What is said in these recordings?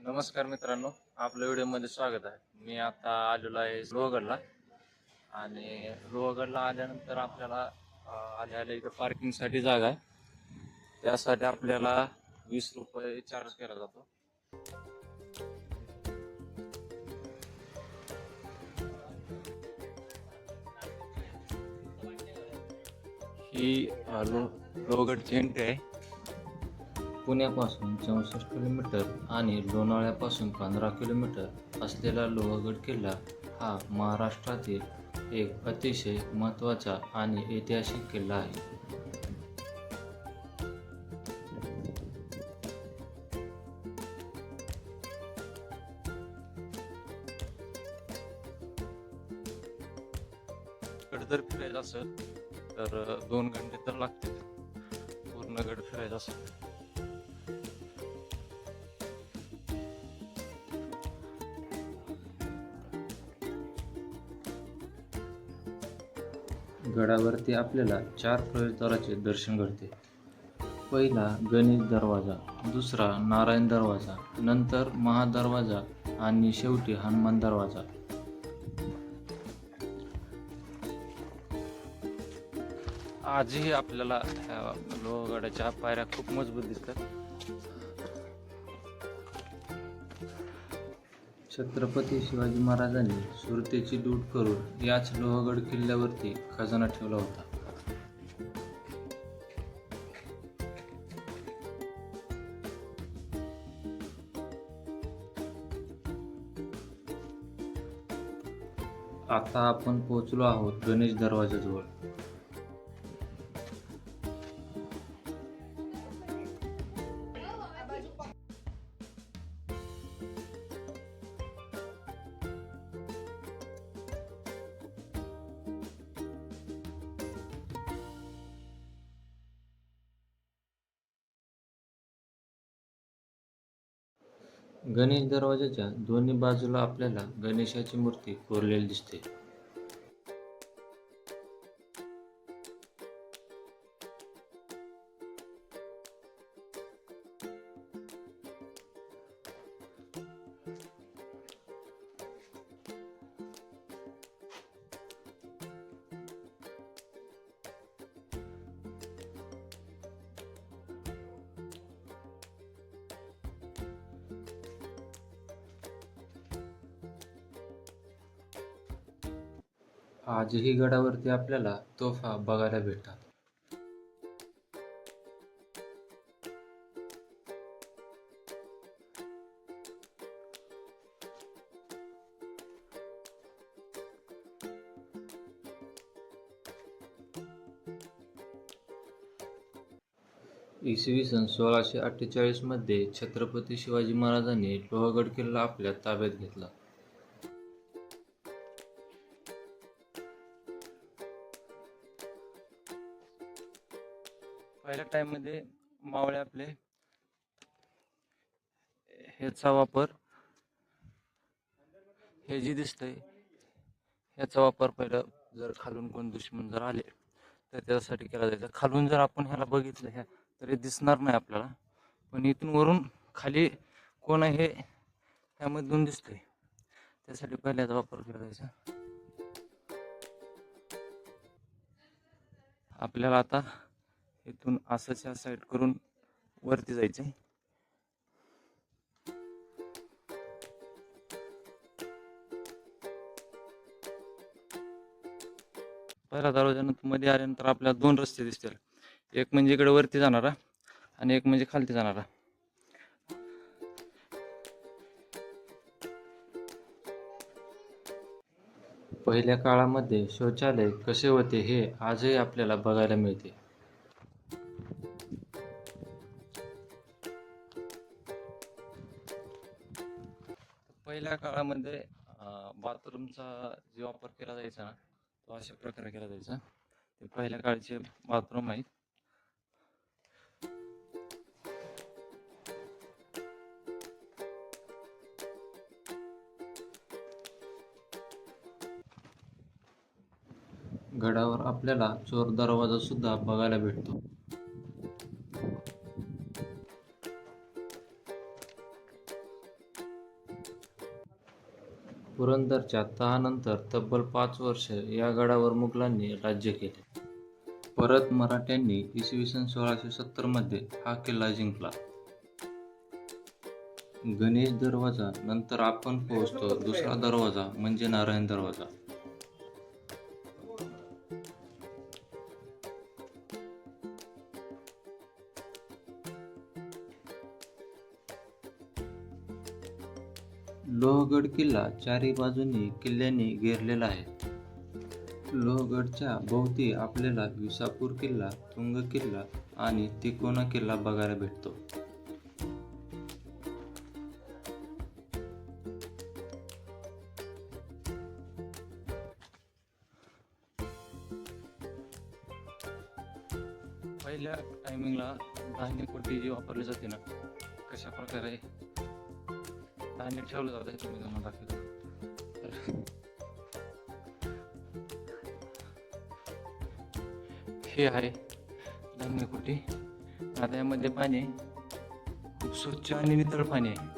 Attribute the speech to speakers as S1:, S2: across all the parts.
S1: नमस्कार मित्रांनो, आपल्या व्हिडिओमध्ये स्वागत आहे. मी आता आलेलो आहे लोहगडला आणि लोहगडला आल्यानंतर आपल्याला आल्या इथं पार्किंगसाठी जागा आहे. त्यासाठी आपल्याला 20 रुपये चार्ज केला जातो. ही लोहगडची एंट्री आहे. पुण्यापासून 64 किलोमीटर आणि लोणावळ्यापासून 15 किलोमीटर असलेला लोहगड किल्ला हा महाराष्ट्रातील एक अतिशय महत्त्वाचा आणि ऐतिहासिक किल्ला आहे. गड जर फिरायचं असेल तर 2 घंटे तर लागतील पूर्ण गड फिरायचं असेल. गडावरती आपल्याला 4 प्रवेशद्वाराचे दर्शन घडते. पहिला गणेश दरवाजा, दुसरा नारायण दरवाजा, नंतर महादरवाजा आणि शेवटी हनुमान दरवाजा. आजही आपल्याला लोहगडाच्या पायऱ्या खूप मजबूत दिसतात. छत्रपती शिवाजी महाराजांनी सुरतेची लूट करून याच लोहगड किल्ल्यावरती खजाना ठेवला होता. आता आपण पोहोचलो आहोत गणेश दरवाजाजवळ. गणेश दरवाजाच्या दोन्ही बाजूला आपल्याला गणेशाची मूर्ती कोरलेली दिसते. आजही गडावरती आपल्याला तोफा बघायला भेटतात. इसवी सन 1648 मध्ये छत्रपती शिवाजी महाराजांनी लोहगड किल्ला आपल्या ताब्यात घेतला. पहिल्या टाइम मध्ये मावळे आपले ह्याचा वापर हे जी दिसतंय ह्याचा वापर पहिला जर खालून कोण दुश्मन जर आले तर त्यासाठी केला जायचा. खालून जर आपण ह्याला बघितलं ह्या तर हे दिसणार नाही आपल्याला, पण इथून वरून खाली कोण आहे ह्यामधून दिसतंय, त्यासाठी पहिल्याचा वापर केला जायचा. आपल्याला आता इथून असंच ह्या साईड करून वरती जायचंय. पहिला दरवाजानंतर मध्ये आल्यानंतर आपल्याला 2 रस्ते दिसतील. एक म्हणजे इकडे वरती जाणारा आणि एक म्हणजे खालती जाणारा. पहिल्या काळामध्ये शौचालय कसे होते हे आजही आपल्याला बघायला मिळते. पहिल्या काळामध्ये बाथरूमचा जे वापर केला जायचा ना तो अशा प्रकारे केला जायचा. ते पहिल्या काळचे बाथरूम आहेत. गडावर आपल्याला चोर दरवाजा सुद्धा बघायला भेटतो. पुरंदरच्या तहानंतर तब्बल 5 वर्ष या गडावर मुघलांनी राज्य केले. परत मराठ्यांनी इसवी सन 1670 मध्ये हा किल्ला जिंकला. गणेश दरवाजा नंतर आपण पोहोचतो दुसरा दरवाजा म्हणजे नारायण दरवाजा. लोहगड किल्ला चारी बाजूंनी किल्ल्यांनी घेरलेला आहे. लोहगडच्या भोवती आपल्याला विसापूर किल्ला, तुंग किल्ला आणि तिकोना किल्ला बघायला भेटतो. पहिल्या टायमिंगला धान्य कोटी जी वापरली जाते ना, कशा प्रकारे धान्य ठेवलं जातं हे तुम्ही तुम्हाला दाखवतो. हे आहे धान्य कोटी. आता यामध्ये पाणी खूप स्वच्छ आणि नितळ पाणी आहे.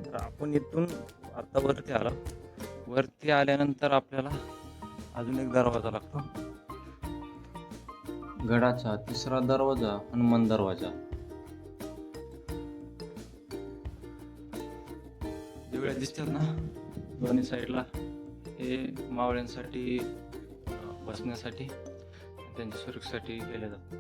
S1: तर आपण इथून आता वरती आल्यानंतर आपल्याला अजून एक दरवाजा लागतो. गडाचा तिसरा दरवाजा हनुमान दरवाजा. दिवळ्या दिसतात ना दोन्ही साईडला, हे मावळ्यांसाठी बसण्यासाठी त्यांच्या सुरक्षेसाठी केले जातात.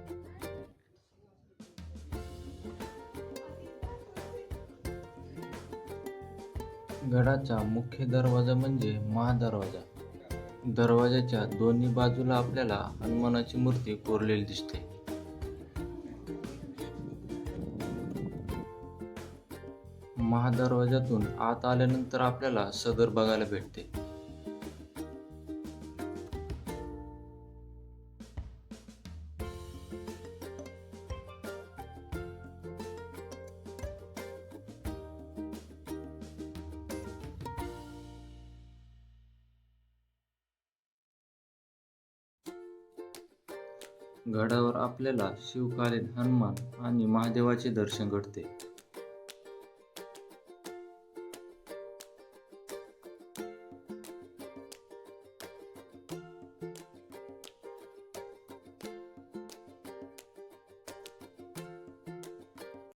S1: गडाचा मुख्य दरवाजा म्हणजे महादरवाजा. दरवाजाच्या दोन्ही बाजूला आपल्याला हनुमानाची मूर्ती कोरलेली दिसते. महादरवाजातून आत आल्यानंतर आपल्याला सदर बघायला भेटते. गडावर आपल्याला शिवकालीन हनुमान आणि महादेवाचे दर्शन घडते.